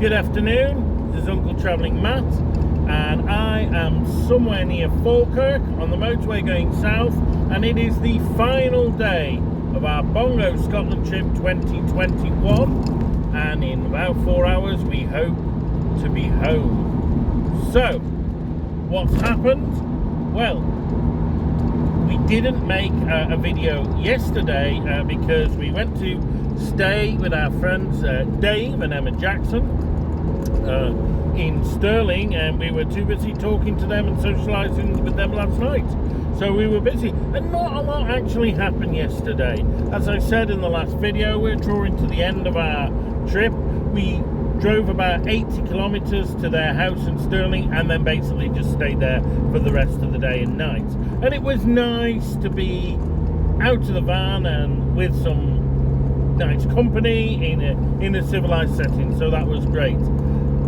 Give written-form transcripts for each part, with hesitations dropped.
good afternoon. This is Uncle Travelling Matt, and I am somewhere near Falkirk on the motorway going south, and it is the final day of our Bongo Scotland trip 2021, and in about 4 hours we hope to be home. So, what's happened? Well, we didn't make a video yesterday because we went to stay with our friends Dave and Emma Jackson in Stirling, and we were too busy talking to them and socialising with them last night. So we were busy, and not a lot actually happened yesterday. As I said in the last video, we're drawing to the end of our trip. We drove about 80 kilometres to their house in Stirling, and then basically just stayed there for the rest of the day and night. And it was nice to be out of the van and with some nice company in a civilized setting, so that was great.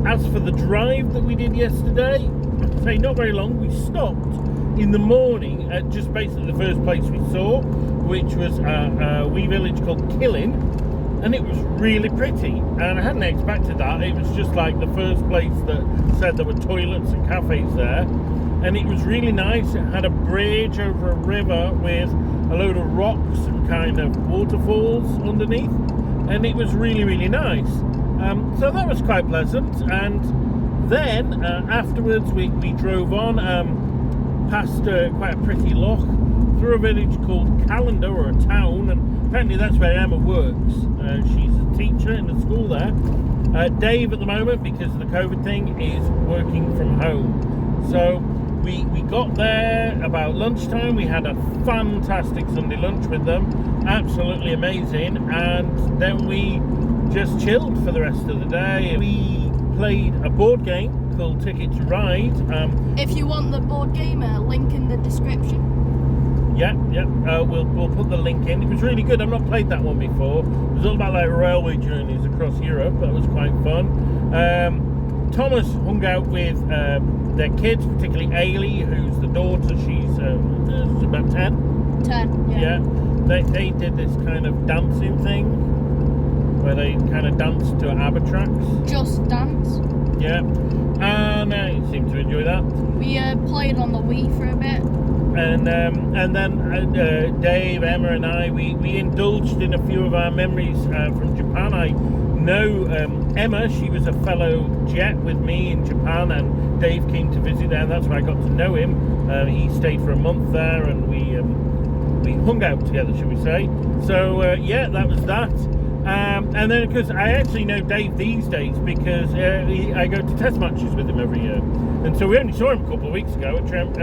As for the drive that we did yesterday, I'd say not very long. We stopped in the morning at just basically the first place we saw, which was a wee village called Killin, and it was really pretty, and I hadn't expected that. It was just like the first place that said there were toilets and cafes there, and it was really nice. It had a bridge over a river with a load of rocks and kind of waterfalls underneath, and it was really, really nice. So that was quite pleasant. And then afterwards we drove on past quite a pretty loch through a village called Callander, or a town, and apparently that's where Emma works. She's a teacher in the school there. Dave at the moment, because of the COVID thing, is working from home. So we got there about lunchtime. We had a fantastic Sunday lunch with them, absolutely amazing, and then we just chilled for the rest of the day. We played a board game called Ticket to Ride. If you want the board game, link in the description. Yeah. We'll put the link in. It was really good. I've not played that one before. It was all about like railway journeys across Europe. That was quite fun. Thomas hung out with their kids, particularly Ailey, who's the daughter. She's about 10. 10, yeah. They did this kind of dancing thing where they kind of danced to ABBA tracks. Just Dance. Yeah. And you seem to enjoy that. We played on the Wii for a bit. And then Dave, Emma and I, we indulged in a few of our memories from Japan. I know Emma, she was a fellow jet with me in Japan, and Dave came to visit there, and that's where I got to know him. He stayed for a month there, and we hung out together, shall we say. So yeah, that was that. And then, because I actually know Dave these days, because I go to test matches with him every year, and so we only saw him a couple of weeks ago at Trent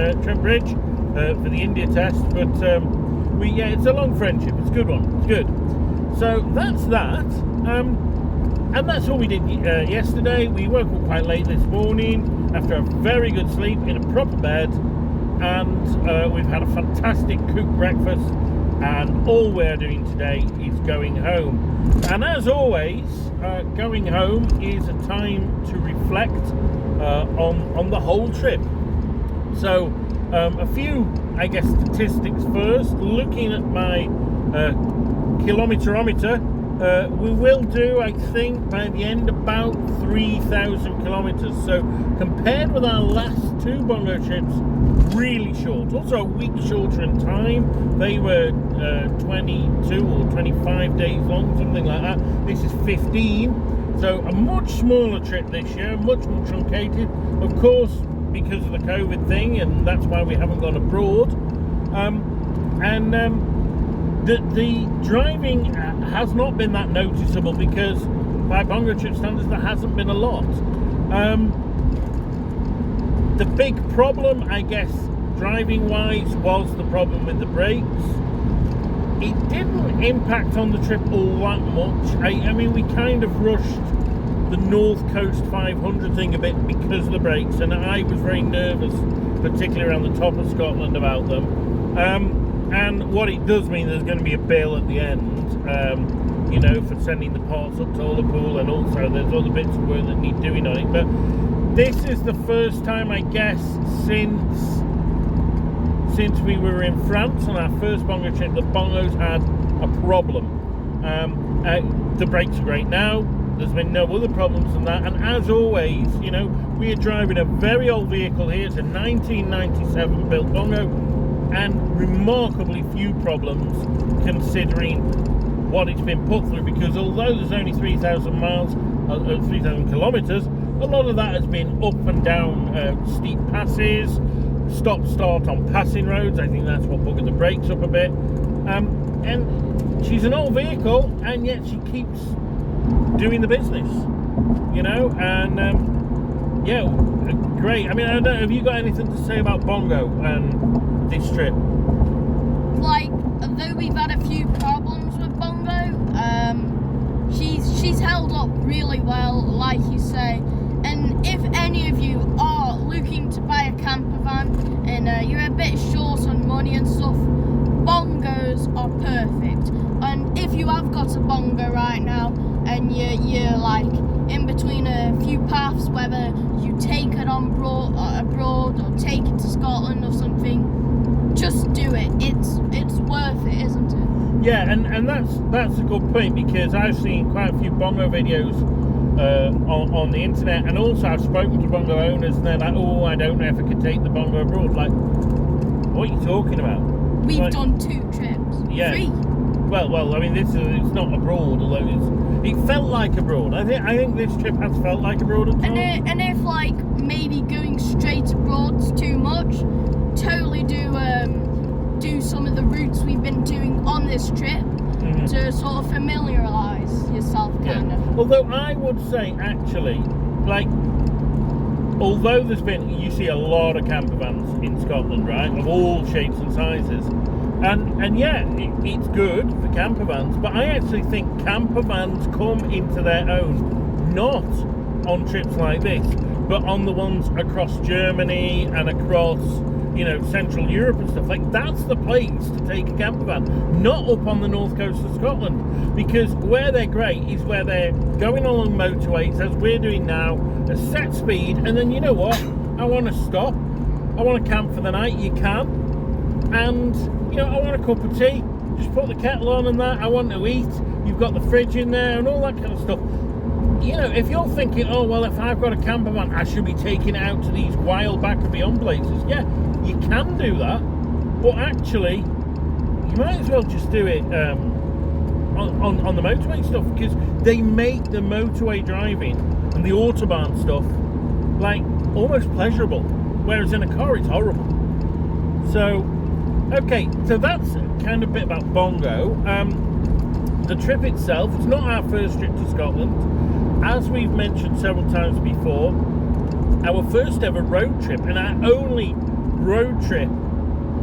Bridge for the India test. But it's a long friendship. It's a good one. It's good. So that's that. And that's all we did yesterday. We woke up quite late this morning after a very good sleep in a proper bed, and we've had a fantastic cooked breakfast. And all we're doing today is going home. And as always, going home is a time to reflect on the whole trip. So a few, I guess, statistics first. Looking at my kilometerometer, we will do, I think, by the end about 3,000 kilometers. So compared with our last two Bongo trips, really short. Also a week shorter in time. They were 22 or 25 days long, something like that. This is 15. So a much smaller trip this year, much more truncated. Of course, because of the COVID thing, and that's why we haven't gone abroad. The driving has not been that noticeable, because by Bongo trip standards there hasn't been a lot. The big problem, I guess, driving wise, was the problem with the brakes. It didn't impact on the trip all that much. I mean, we kind of rushed the North Coast 500 thing a bit because of the brakes, and I was very nervous, particularly around the top of Scotland, about them. And what it does mean, there's going to be a bill at the end, for sending the parts up to Liverpool, and also there's other bits of work that need doing on it. But this is the first time, I guess, since we were in France on our first Bongo trip that Bongo's had a problem. The brakes are great now. There's been no other problems than that. And as always, you know, we are driving a very old vehicle here. It's a 1997 built Bongo, and remarkably few problems considering what it's been put through. Because although there's only 3,000 miles, 3,000 kilometers, a lot of that has been up and down steep passes, stop-start on passing roads. I think that's what buggered the brakes up a bit. And she's an old vehicle, and yet she keeps doing the business, you know. And yeah, great. I mean, I don't know, have you got anything to say about Bongo and this trip? Like, although we've had a few problems with Bongo, she's held up really well, like you say. And if any of you are looking to buy a camper van and you're a bit short on money and stuff, Bongos are perfect. And if you have got a Bongo right now and you're like in between a few paths, whether you take it on abroad or take it to Scotland or something, just do it. It's worth it, isn't it? Yeah, and that's a good point, because I've seen quite a few Bongo videos on the internet, and also I've spoken to Bongo owners, and they're like, oh, I don't know if I could take the Bongo abroad. Like, what are you talking about? We've done 2 trips. Yeah. 3. Well, I mean, it's not abroad, although it felt like abroad. I think this trip has felt like abroad at times. And if like maybe going straight abroad's too much, totally do some of the routes we've been doing on this trip to sort of familiarise yourself, kind of. Although I would say, actually, like, although you see a lot of camper vans in Scotland, right, of all shapes and sizes, and yeah, it's good for camper vans, but I actually think camper vans come into their own, not on trips like this, but on the ones across Germany and across, you know, Central Europe and stuff. Like, that's the place to take a camper van, not up on the north coast of Scotland, because where they're great is where they're going along motorways, as we're doing now, a set speed, and then, you know what, I want to stop, I want to camp for the night, you can, and, you know, I want a cup of tea, just put the kettle on and that, I want to eat, you've got the fridge in there and all that kind of stuff. You know, if you're thinking, oh, well, if I've got a camper van, I should be taking it out to these wild back and beyond places. Yeah, you can do that, but actually, you might as well just do it on the motorway stuff, because they make the motorway driving and the autobahn stuff like almost pleasurable, whereas in a car it's horrible. So, okay, so that's kind of a bit about Bongo. The trip itself, it's not our first trip to Scotland. As we've mentioned several times before, our first ever road trip, and our only road trip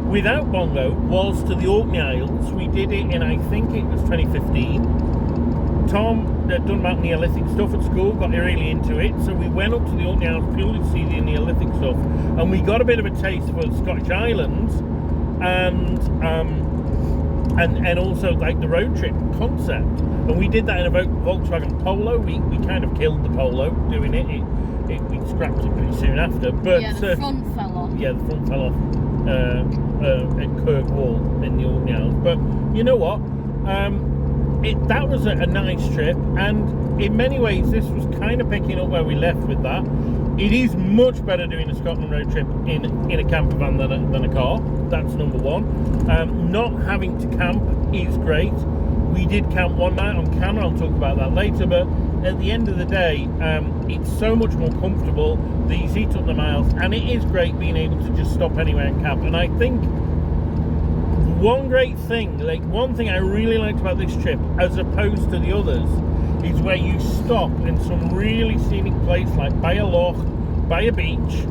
without Bongo, was to the Orkney Isles. We did it in, I think it was 2015. Tom had done about Neolithic stuff at school, got really into it, so we went up to the Orkney Isles purely to see the Neolithic stuff, and we got a bit of a taste for the Scottish Islands, and also like the road trip concept. And we did that in a Volkswagen Polo. We kind of killed the Polo doing it. We scrapped it pretty soon after. But yeah, the front fell off. Yeah, the front fell off at Kirkwall in the Orkney Isles. But you know what? That was a nice trip, and in many ways this was kind of picking up where we left with that. It is much better doing a Scotland road trip in a camper van than a car. That's number one. Not having to camp is great. We did camp one night on camera, I'll talk about that later, but at the end of the day, it's so much more comfortable, these eat up the miles, and it is great being able to just stop anywhere and camp. And I think one great thing, like one thing I really liked about this trip, as opposed to the others, is where you stop in some really scenic place, like by a loch, by a beach,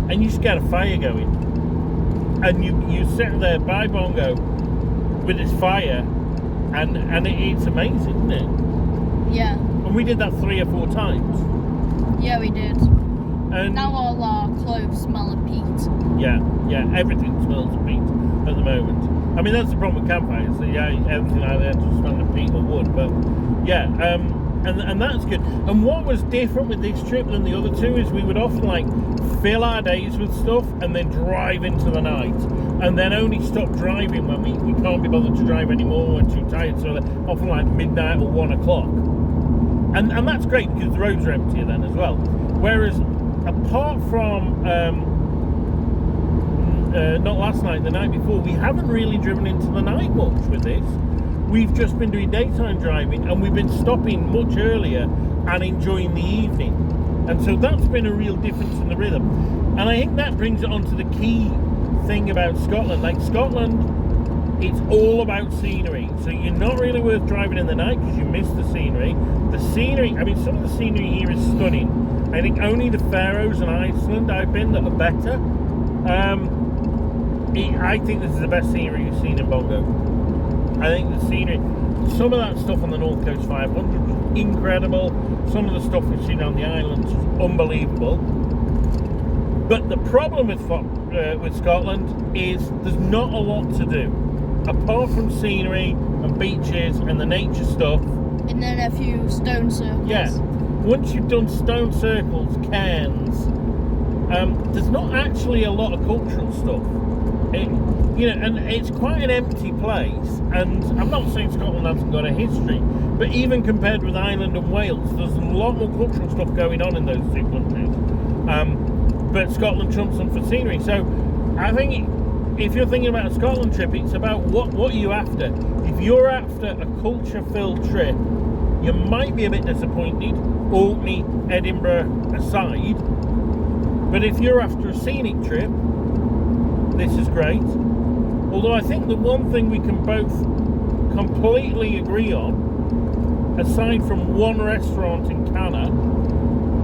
and you just get a fire going. And you sit there by Bongo with this fire, and it's amazing, isn't it? Yeah. And we did that 3 or 4 times. Yeah, we did. And now all our clothes smell of peat. Yeah, everything smells of peat at the moment. I mean, that's the problem with campfires. So yeah, everything out there just smells of peat or wood. But yeah, and that's good. And what was different with this trip than the other two is we would often like fill our days with stuff and then drive into the night, and then only stop driving when we can't be bothered to drive anymore, we're too tired, so often like midnight or 1 o'clock. and that's great because the roads are emptier then as well. Whereas apart from not last night, the night before, we haven't really driven into the night much with this. We've just been doing daytime driving, and we've been stopping much earlier and enjoying the evening. And so that's been a real difference in the rhythm. And I think that brings it on to the key thing about Scotland. Like Scotland, it's all about scenery. So you're not really worth driving in the night because you miss the scenery. The scenery, I mean, some of the scenery here is stunning. I think only the Faroes and Iceland I've been that are better. I think this is the best scenery you've seen in Bongo. I think the scenery, some of that stuff on the North Coast 500 was incredible. Some of the stuff we've seen on the islands was unbelievable. But the problem with Scotland is there's not a lot to do. Apart from scenery and beaches and the nature stuff. And then a few stone circles. Yeah. Once you've done stone circles, cairns, there's not actually a lot of cultural stuff. And it's quite an empty place. And I'm not saying Scotland hasn't got a history, but even compared with Ireland and Wales, there's a lot more cultural stuff going on in those two countries. But Scotland trumps them for scenery. So I think if you're thinking about a Scotland trip, it's about what are you after. If you're after a culture-filled trip, you might be a bit disappointed, Orkney, Edinburgh aside. But if you're after a scenic trip, this is great. Although I think the one thing we can both completely agree on, aside from one restaurant in Canna,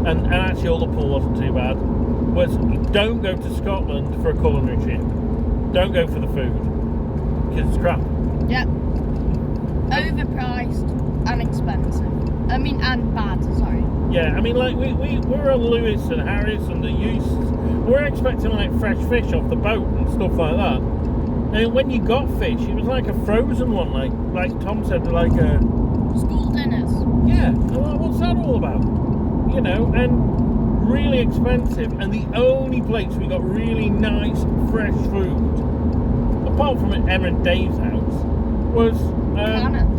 and actually Ullapool wasn't too bad, was don't go to Scotland for a culinary trip. Don't go for the food, because it's crap. Yep. Overpriced and expensive. I mean, and bad, sorry. Yeah, I mean, like, we're on Lewis and Harris and the Eustes. We're expecting, like, fresh fish off the boat and stuff like that. And when you got fish, it was like a frozen one, like Tom said, like a... School dinners. Yeah, like, what's that all about? You know, and really expensive. And the only place we got really nice, fresh food, apart from at Emma and Dave's house, was...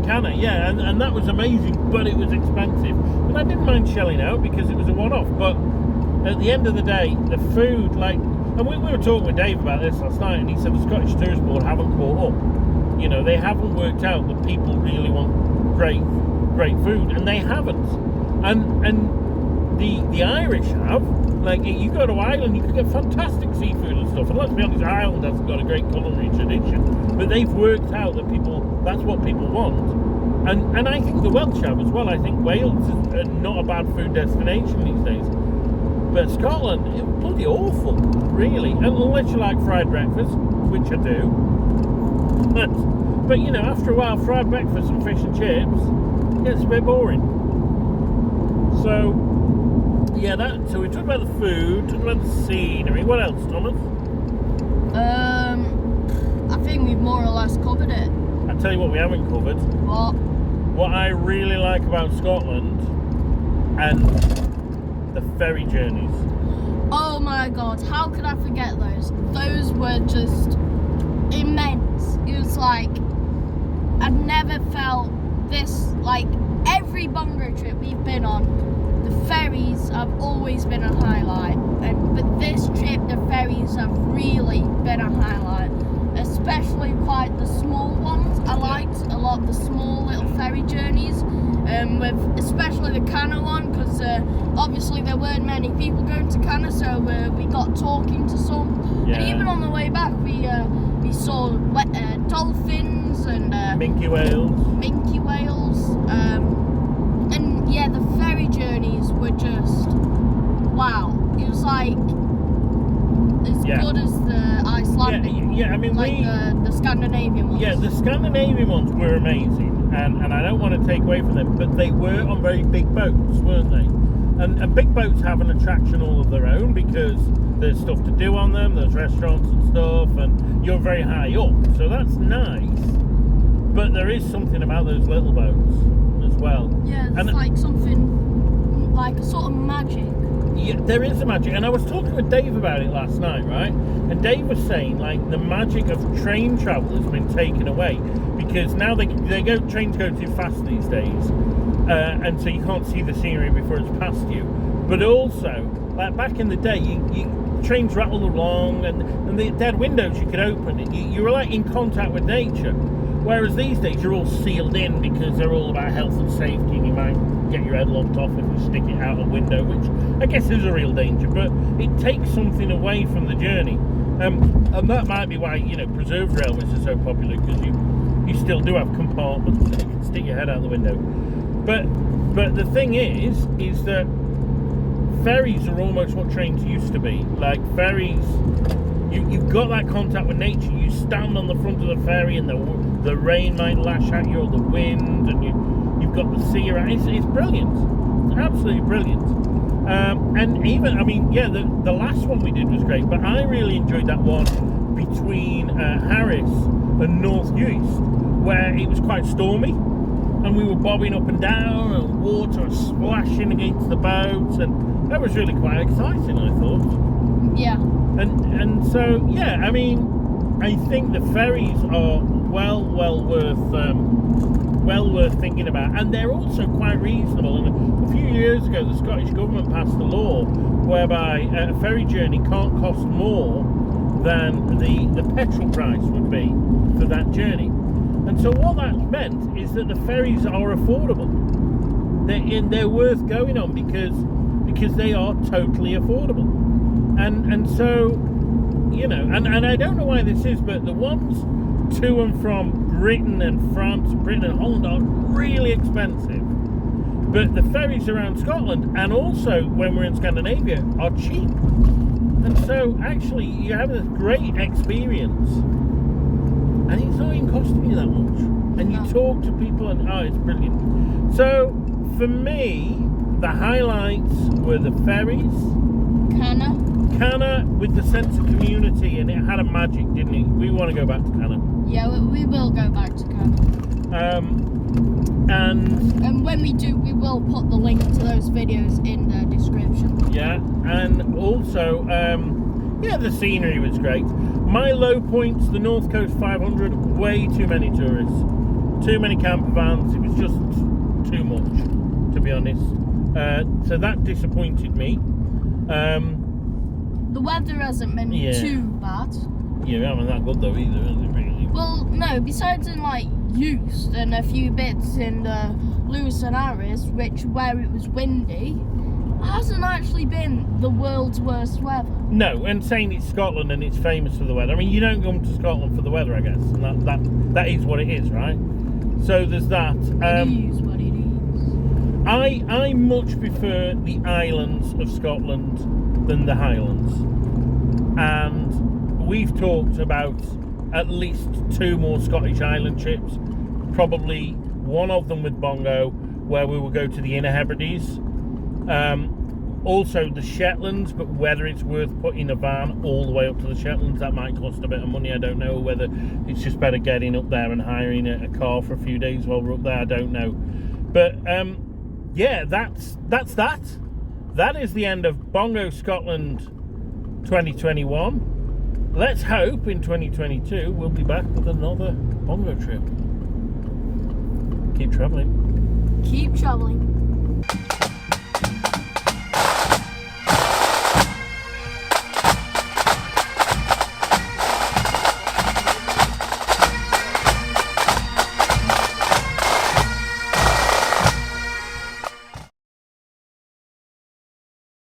Canna, yeah, and that was amazing, but it was expensive. And I didn't mind shelling out because it was a one-off, but at the end of the day, the food, like, and we were talking with Dave about this last night, and he said the Scottish Tourist Board haven't caught up. You know, they haven't worked out that people really want great food, and they haven't. And the Irish have. Like, you go to Ireland, you can get fantastic seafood and stuff. And let's be honest, Ireland hasn't got a great culinary tradition, but they've worked out that that's what people want. And I think the Welsh have as well. I think Wales is not a bad food destination these days. But Scotland, it was bloody awful, really. And unless you like fried breakfast, which I do. But you know, after a while, fried breakfast and fish and chips gets a bit boring. So, yeah, so we talked about the food, talked about the scenery. What else, Thomas? I think we've more or less covered it. I'll tell you what we haven't covered. What I really like about Scotland and the ferry journeys. Oh my god, how could I forget those? Those were just immense. It was like, I've never felt this, like, every Bongo trip we've been on, the ferries have always been a highlight. But this trip, the ferries have really been a highlight. Especially quite the small ones. I liked a lot the small little ferry journeys, with especially the Canna one, because obviously there weren't many people going to Canna, so we got talking to some. Yeah. And even on the way back, we saw dolphins and minke whales. And yeah, the ferry journeys were just wow. It was like as good as the Icelandic. Yeah, I mean, like the Scandinavian ones. Yeah, the Scandinavian ones were amazing, and I don't want to take away from them, but they were on very big boats, weren't they? And big boats have an attraction all of their own because there's stuff to do on them, there's restaurants and stuff, and you're very high up, so that's nice. But there is something about those little boats as well. Yeah, it's like something, like a sort of magic. Yeah, there is a magic, and I was talking with Dave about it last night, right? And Dave was saying, like, the magic of train travel has been taken away because now trains go too fast these days, and so you can't see the scenery before it's past you. But also, like back in the day, trains rattled along, and they had windows you could open, and you were like in contact with nature. Whereas these days you're all sealed in because they're all about health and safety, and you might get your head lopped off if you stick it out a window, which I guess is a real danger. But it takes something away from the journey, and that might be why preserved railways are so popular, because you still do have compartments and you can stick your head out the window. But the thing is that ferries are almost what trains used to be. Like ferries, you've got that contact with nature. You stand on the front of the ferry, and the rain might lash at you, or the wind, and you've got the sea around. It's brilliant. It's absolutely brilliant. And even, the last one we did was great, but I really enjoyed that one between Harris and North Uist, where it was quite stormy, and we were bobbing up and down, and water was splashing against the boats, and that was really quite exciting, I thought. Yeah. And so, yeah, I think the ferries are well worth thinking about, and they're also quite reasonable. And a few years ago, the Scottish government passed a law whereby a ferry journey can't cost more than the petrol price would be for that journey. And so what that meant is that the ferries are affordable. They're worth going on because they are totally affordable. And so, and I don't know why this is, but the ones to and from Britain and France, Britain and Holland are really expensive. But the ferries around Scotland, and also when we're in Scandinavia, are cheap. And so actually you have this great experience, and it's not even costing you that much. And you talk to people, and it's brilliant. So for me, the highlights were the ferries, Canna with the sense of community, and it had a magic, didn't it? We want to go back to Canna. Yeah, we will go back to Canna. And when we do, we will put the link to those videos in the description. Yeah, and also, the scenery was great. My low points, the North Coast 500, way too many tourists, too many camper vans. It was just too much, to be honest. So that disappointed me. The weather hasn't been too bad. Yeah, it hasn't that good though either, is it really? Well, no, besides in like Uist and a few bits in Lewis and Harris, where it was windy, it hasn't actually been the world's worst weather. No, and saying it's Scotland and it's famous for the weather. You don't come to Scotland for the weather, I guess, and that is what it is, right? So there's that. It is what it is. I much prefer the islands of Scotland than the Highlands, and we've talked about at least 2 more Scottish island trips, probably one of them with Bongo, where we will go to the Inner Hebrides, also the Shetlands, but whether it's worth putting a van all the way up to the Shetlands, that might cost a bit of money. I don't know whether it's just better getting up there and hiring a car for a few days while we're up there. I don't know, but that's that. That is the end of Bongo Scotland 2021. Let's hope in 2022 we'll be back with another Bongo trip. Keep travelling. Keep travelling.